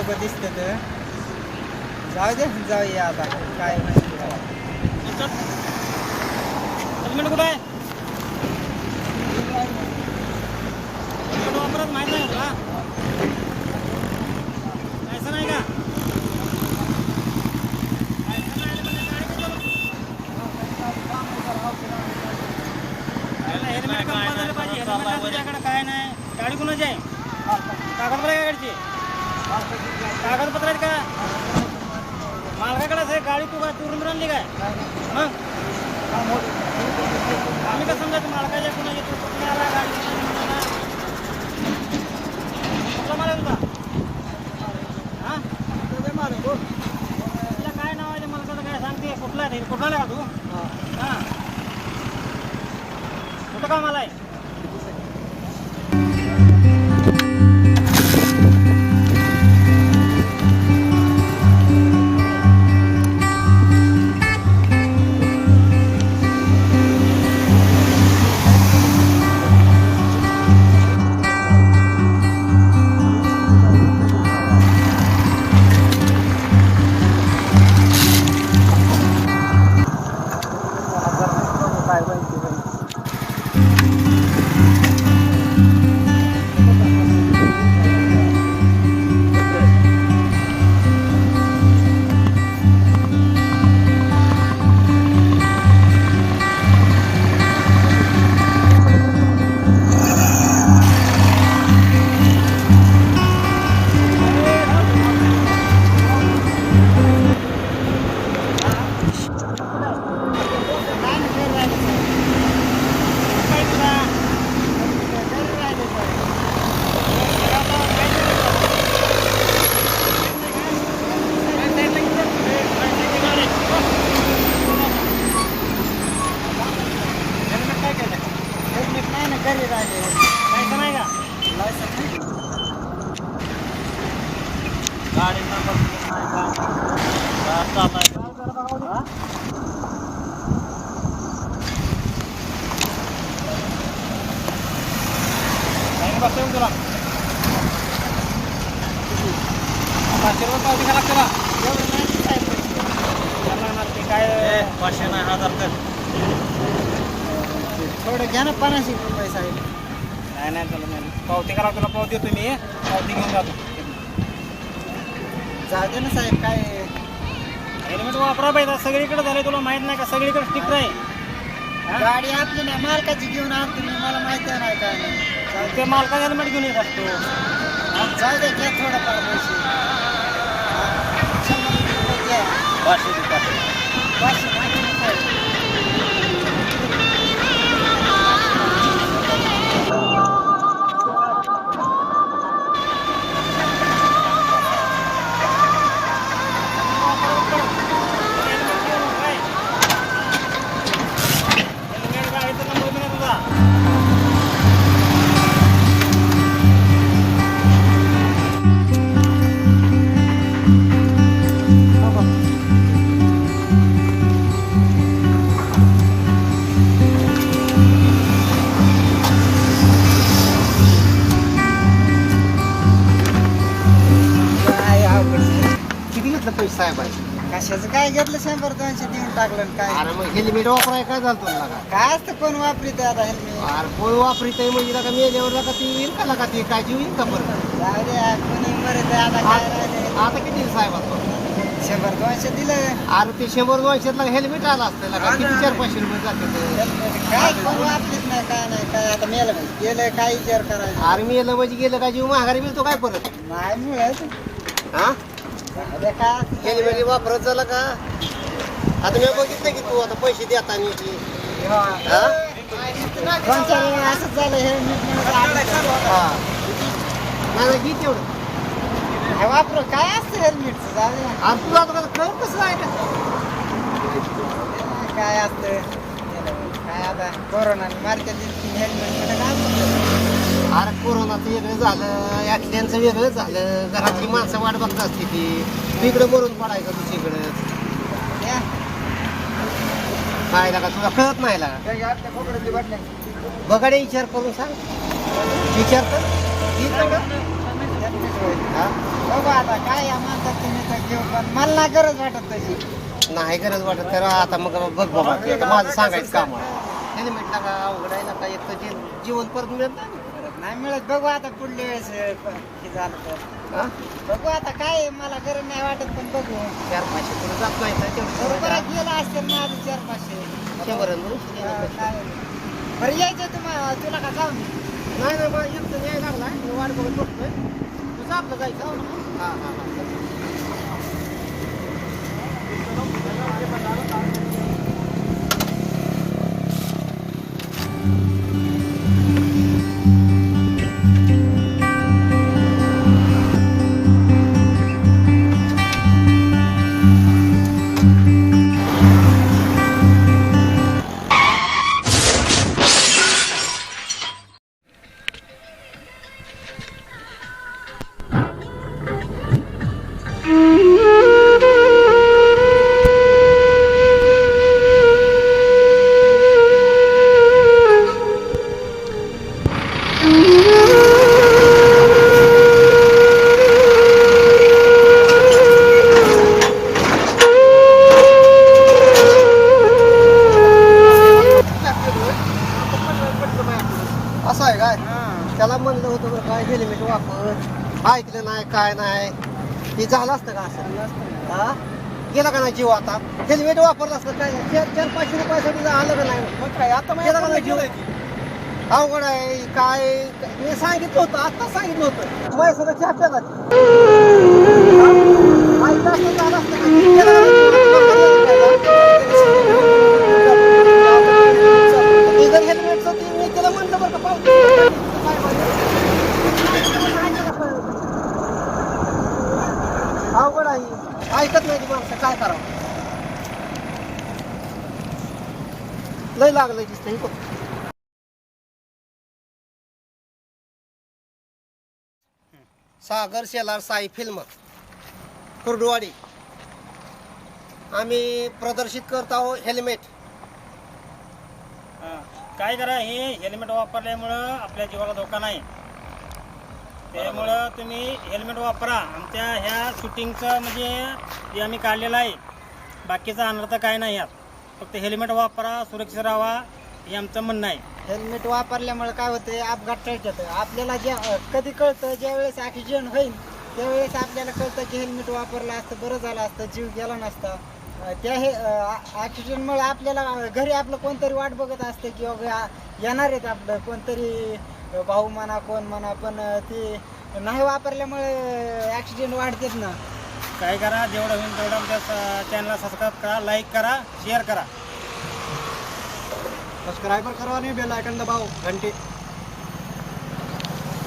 लोक दिसते तर जाऊ दे जाऊया आता काय माहिती कुठं आहे वापरत माहित नाही तुला ऐसा नाही का हेल्मेट कंपल्सरी पाहिजे हेल्मेट तुझ्याकडे काय नाही गाडी कुणाची आहे कागदपत्र आहे गाडीची कागदपत्र आहेत का मालकाकडेच आहे गाडी तू काय चोरून आणली काय मग आम्ही कसं समजायचं मालकाच्या कुणाची तू कुठे आला गाडी कुठला माल आहे तुझा हां तुला काय नाव आहे मालकाचं काय सांगते कुठला आहे कुठला का तू हां कुठं कामाला आहे गाडी नंबर बसतो तुला 500 रुपये पावती घ्या लागते काय 500 नाही 1000 कर थोडं घ्या ना 50 रुपये साहेब नाही चला नाही पावती करा तुला पावती देतो मी पावती घेऊन जातो जाऊ दे ना साहेब काय हेल्मेट वापरा पाहिजे सगळीकडे झाले तुला माहित नाही का सगळीकडे स्टिकर आहे गाडी आपली नाही मालकाची घेऊन आणतो मी मला माहिती नाही काय नाही ते मालका हेल्मेट घेऊन येत असतो जाऊ दे घ्या थोडंफार पैसे 500 रुपये 500 नाही ना साहेब पैसे साहेब कशाचं काय घेतलं 100-200 देऊन टाकलं काय अरे मग हेल्मेट वापराय काय झालं तुला काय असतं कोण वापरीत आता हेल्मेट अरे कोण वापरीत आहे म्हणजे का मेल्यावर का ती येईल का लागा ती काय जीव येईल का परत जाऊ दे कोणी मरत आता काय राहिले आता किती साहेब असतो 100-200 दिलं अरे ते 100-200 हेल्मेट आला असतं लागा किती 400-500 रुपये जाते काय कोण वापरीत नाही काय नाही काय आता मेलं गेलं काय विचार करायचं अरे मेलं म्हणजे गेलं का जीव महागारी मिळतो काय परत नाही मिळत हा काय हेल्मेट वापरत झालं का आता मी बघितलं की तू आता पैसे देताना असंच झालं हेल्मेट नाही घे तेवढं वापर काय असतं हेल्मेटचं जाऊ दे आणि तुला आता कळ कसं आहे का काय असतं काय आता कोरोना मार्केट हेल्मेट काय अरे कोरोनाचं वेगळं झालं ॲक्सिडेंटचं वेगळं झालं घरातली माणसं वाट बघत असते ती तिकडं मरून पडायचं दुसरीकडं काय लागा तुला कळत नाही लागा बघाडे विचार करून सांग विचार कर होय. हा बघू आता काय या माणसात तुम्ही तर घेऊ पण मला नाही गरज वाटत तशी. नाही गरज वाटत तर आता मग बघ बाबा ते आता माझं सांगायचं काम आहे. हेल्मेट टाका अवघड आहे ना का एक तर जीवन परत मिळत नाही. परत नाही मिळत. बघू आता पुढल्या वेळेस हे झालं तर हा? बघू आता काय मला गरज नाही वाटत पण बघू. 400-500 पुढे जात नाही तर बरोबर आहे, तेवढं गेला असेल ना आधी 400-500. 100 काय बरं यायचं तुला का जाऊन नाही नाही मला एकटं यायला लागला मी वाट बघत बसतोय तुझं आपलं जायचं हा हा हा असं आहे काय त्याला म्हणलं होतं बरं काय हेल्मेट वापर ऐकलं नाही काय नाही हे झालं असतं का असं हा गेला का नाही जीव आता हेल्मेट वापरलं असतं काय 400-500 रुपयासाठी आलं का नाही मग काय आता गेला का नाही जीव अवघड आहे काय मी सांगितलं होतं आता सांगितलं होतं माझ्या सगळं चहा प्याला ऐकलं असतं झालं असतं का? गेला का नाही जीव? बिगर हेल्मेटचं ते मी त्याला म्हणलं बरं का पाहू अवघड आहे ऐकत नाही ती माणसं काय करावं लय लागलंय दिसतं हे बघ. सागर शेलार साई फिल्म कुर्डुवाडी आम्ही प्रदर्शित करत आहोत हेल्मेट काय करा हे हेल्मेट वापरल्यामुळं आपल्या जीवाला धोका नाही. त्यामुळं तुम्ही हेल्मेट वापरा. आमच्या ह्या शूटिंगचं म्हणजे जे आम्ही काढलेलं आहे बाकीचा अनर्थ काय नाही यात. फक्त हेल्मेट वापरा सुरक्षित राहा हे आमचं म्हणणं आहे. हेल्मेट वापरल्यामुळे काय होते अपघात टळतात. आपल्याला कधी कळतं ज्यावेळेस ॲक्सिडेंट होईल त्यावेळेस आपल्याला कळतं की हेल्मेट वापरलं असतं बरं झालं असतं जीव गेला नसता. त्या हे ॲक्सिडेंटमुळे आपल्याला घरी आपलं कोणतरी वाट बघत असतं की बाबा येणार आहेत आपलं कोणतरी भाऊ म्हणा कोण म्हणा पण ते नाही वापरल्यामुळे ॲक्सिडेंट वाढतात ना. काय करा जेवढं होईल तेवढं आमच्या चॅनलला सबस्क्राईब करा लाईक करा शेअर करा. सबस्क्रायबर करा आणि बेल आयकॉन दबाव घंटे